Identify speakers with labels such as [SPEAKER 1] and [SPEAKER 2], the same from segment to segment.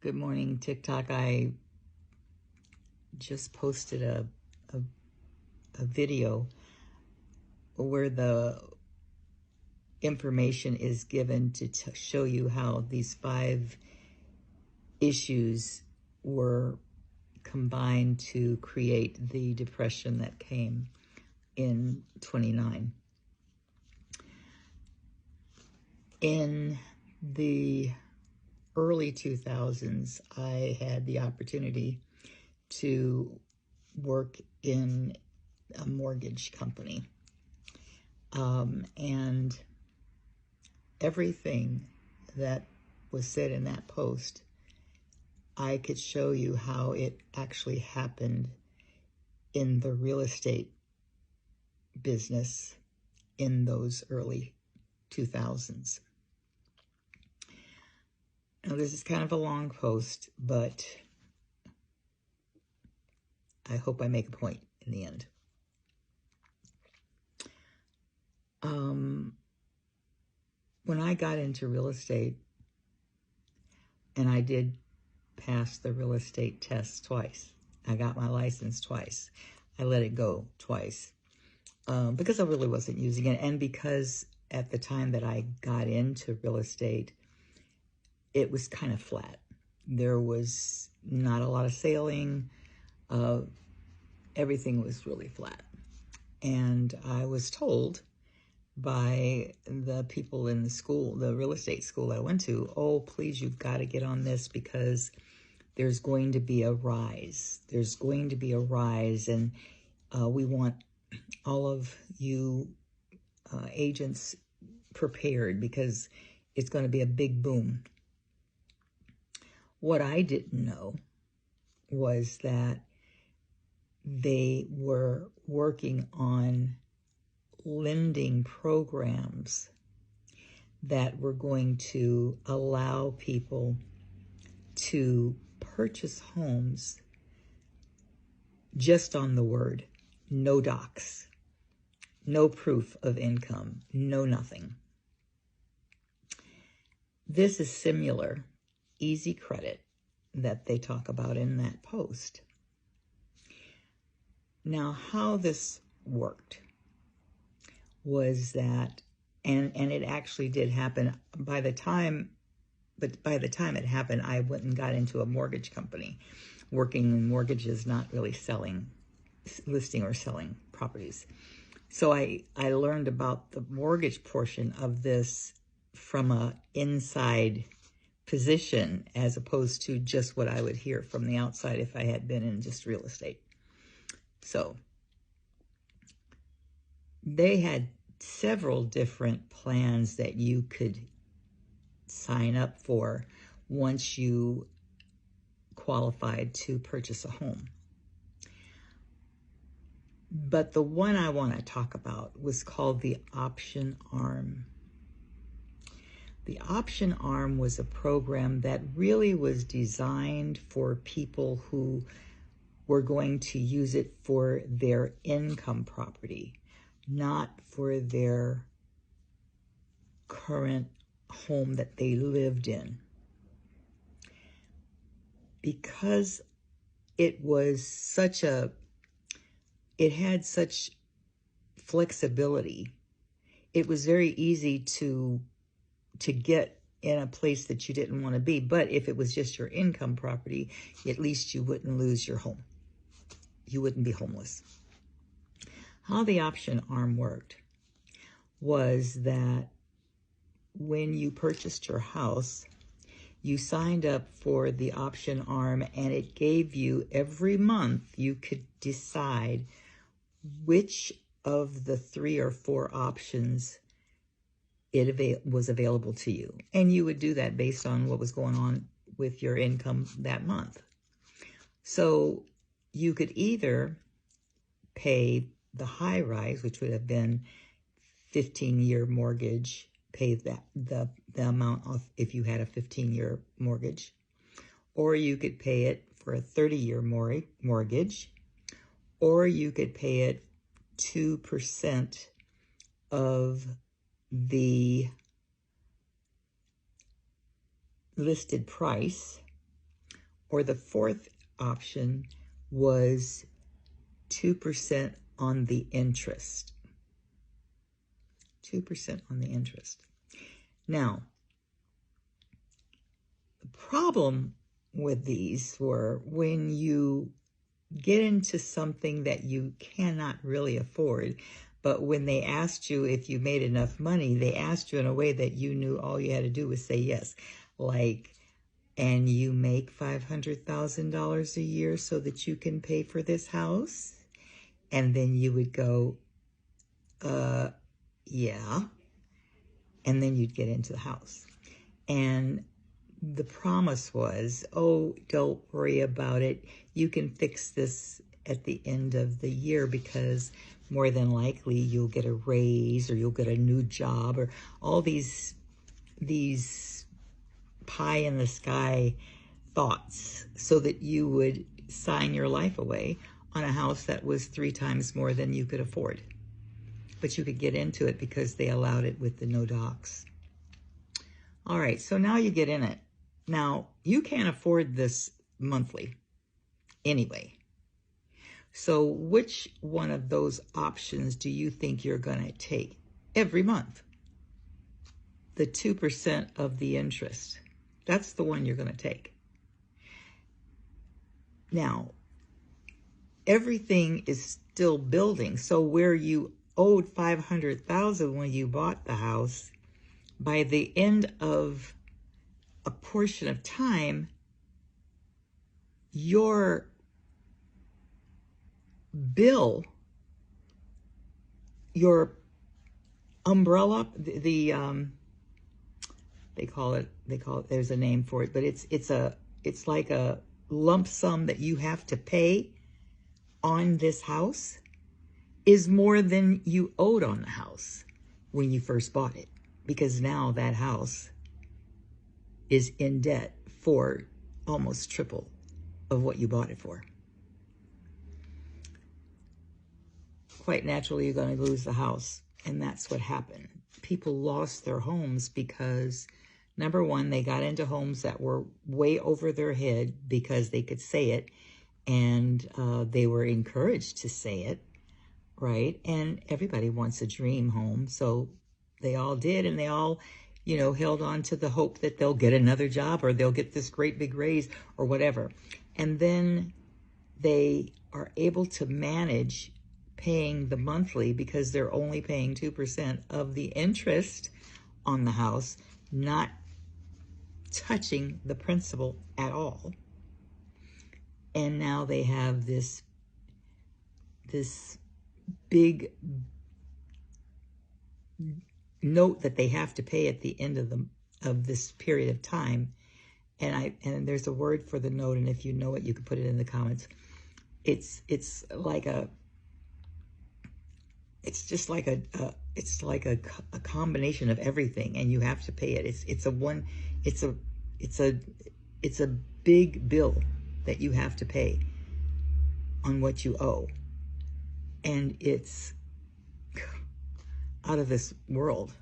[SPEAKER 1] Good morning, TikTok. I just posted a video where the information is given to show you how these 5 issues were combined to create the depression that came in 29. In the early 2000s, I had the opportunity to work in a mortgage company. And everything that was said in that post, I could show you how it actually happened in the real estate business in those early 2000s. Now, this is kind of a long post, but I hope I make a point in the end. When I got into real estate, and I did pass the real estate test twice. I got my license twice. I let it go twice because I really wasn't using it, and because at the time that I got into real estate, it was kind of flat. There was not a lot of selling. Everything was really flat. And I was told by the people in the school, the real estate school I went to, oh, please, you've got to get on this because there's going to be a rise. There's going to be a rise, and we want all of you agents prepared because it's going to be a big boom. What I didn't know was that they were working on lending programs that were going to allow people to purchase homes just on the word, no docs, no proof of income, no nothing. This is similar, easy credit that they talk about in that post. Now, how this worked was that, and it actually did happen by the time it happened, I went and got into a mortgage company, working in mortgages, not really listing or selling properties. So I learned about the mortgage portion of this from a inside position as opposed to just what I would hear from the outside if I had been in just real estate. So they had several different plans that you could sign up for once you qualified to purchase a home. But the one I want to talk about was called the Option Arm. The Option Arm was a program that really was designed for people who were going to use it for their income property, not for their current home that they lived in. Because it had such flexibility, it was very easy to get in a place that you didn't want to be. But if it was just your income property, at least you wouldn't lose your home. You wouldn't be homeless. How the Option Arm worked was that when you purchased your house, you signed up for the Option Arm, and it gave you every month, you could decide which of the 3 or 4 options was available to you. And you would do that based on what was going on with your income that month. So you could either pay the high rise, which would have been 15-year mortgage, pay the amount off if you had a 15-year mortgage, or you could pay it for a 30-year mortgage, or you could pay it 2% of the listed price, or the fourth option was 2% on the interest. 2% on the interest. Now, the problem with these were when you get into something that you cannot really afford, but when they asked you if you made enough money, they asked you in a way that you knew all you had to do was say yes. Like, and you make $500,000 a year so that you can pay for this house? And then you would go, yeah. And then you'd get into the house. And the promise was, oh, don't worry about it. You can fix this at the end of the year because more than likely you'll get a raise or you'll get a new job, or all these pie in the sky thoughts, so that you would sign your life away on a house that was 3 times more than you could afford. But you could get into it because they allowed it with the no docs. All right, so now you get in it. Now, you can't afford this monthly anyway. So which one of those options do you think you're going to take every month? The 2% of the interest. That's the one you're going to take. Now, everything is still building. So where you owed $500,000 when you bought the house, by the end of a portion of time, your bill, your umbrella, they call it, there's a name for it, but it's like a lump sum that you have to pay on this house, is more than you owed on the house when you first bought it, because now that house is in debt for almost triple of what you bought it for. Quite naturally, you're going to lose the house. And that's what happened. People lost their homes because, number one, they got into homes that were way over their head because they could say it, and they were encouraged to say it, right? And everybody wants a dream home, so they all did, and they all, you know, held on to the hope that they'll get another job or they'll get this great big raise or whatever. And then they are able to manage paying the monthly because they're only paying 2% of the interest on the house, not touching the principal at all. And now they have this big note that they have to pay at the end of this period of time. And there's a word for the note, and if you know it, you can put it in the comments. It's like a combination of everything, and you have to pay it. It's a big bill that you have to pay on what you owe, and it's out of this world.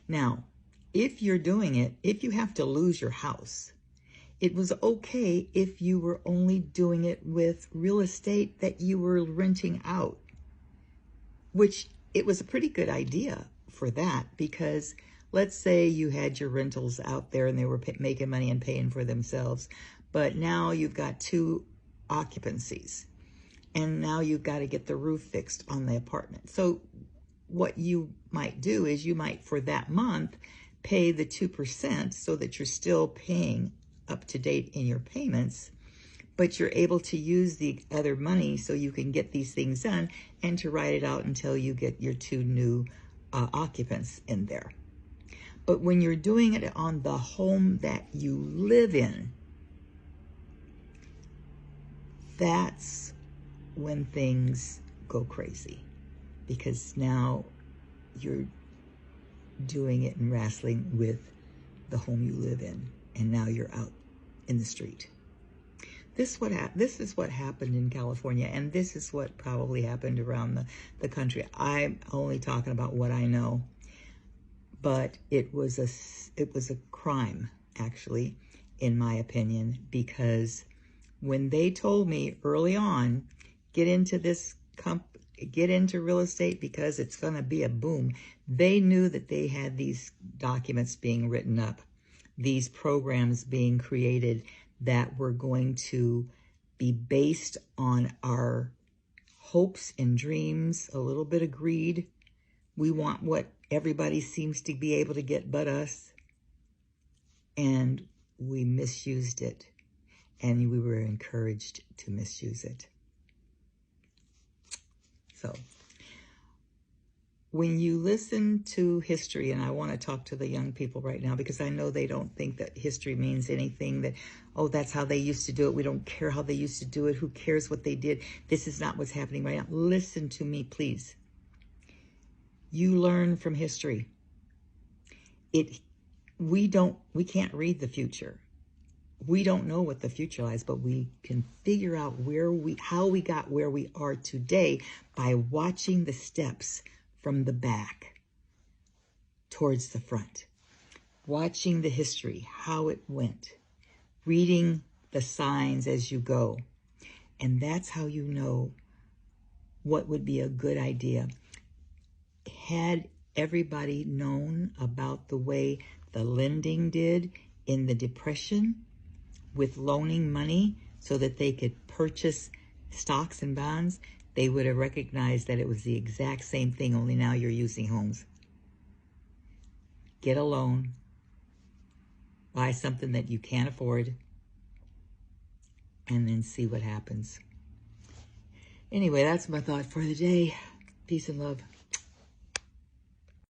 [SPEAKER 1] Now, if you're doing it, if you have to lose your house, it was okay if you were only doing it with real estate that you were renting out, which it was a pretty good idea for that, because let's say you had your rentals out there and they were making money and paying for themselves, but now you've got 2 occupancies, and now you've got to get the roof fixed on the apartment. So what you might do is you might, for that month, pay the 2% so that you're still paying up to date in your payments, but you're able to use the other money so you can get these things done and to ride it out until you get your 2 new occupants in there. But when you're doing it on the home that you live in, that's when things go crazy, because now you're doing it and wrestling with the home you live in, and now you're out in the street. This is what happened in California, and this is what probably happened around the country. I'm only talking about what I know, but it was a crime, actually, in my opinion, because when they told me early on, get into real estate because it's going to be a boom, they knew that they had these documents being written up, these programs being created that were going to be based on our hopes and dreams, a little bit of greed. We want what everybody seems to be able to get but us. And we misused it. And we were encouraged to misuse it. So, when you listen to history, and I want to talk to the young people right now because I know they don't think that history means anything, that, oh, that's how they used to do it. We don't care how they used to do it. Who cares what they did? This is not what's happening right now. Listen to me, please. You learn from history. We can't read the future. We don't know what the future lies, but we can figure out how we got where we are today by watching the steps from the back towards the front, watching the history, how it went, reading the signs as you go. And that's how you know what would be a good idea. Had everybody known about the way the lending did in the Depression with loaning money so that they could purchase stocks and bonds, they would have recognized that it was the exact same thing, only now you're using homes. Get a loan, buy something that you can't afford, and then see what happens. Anyway, that's my thought for the day. Peace and love.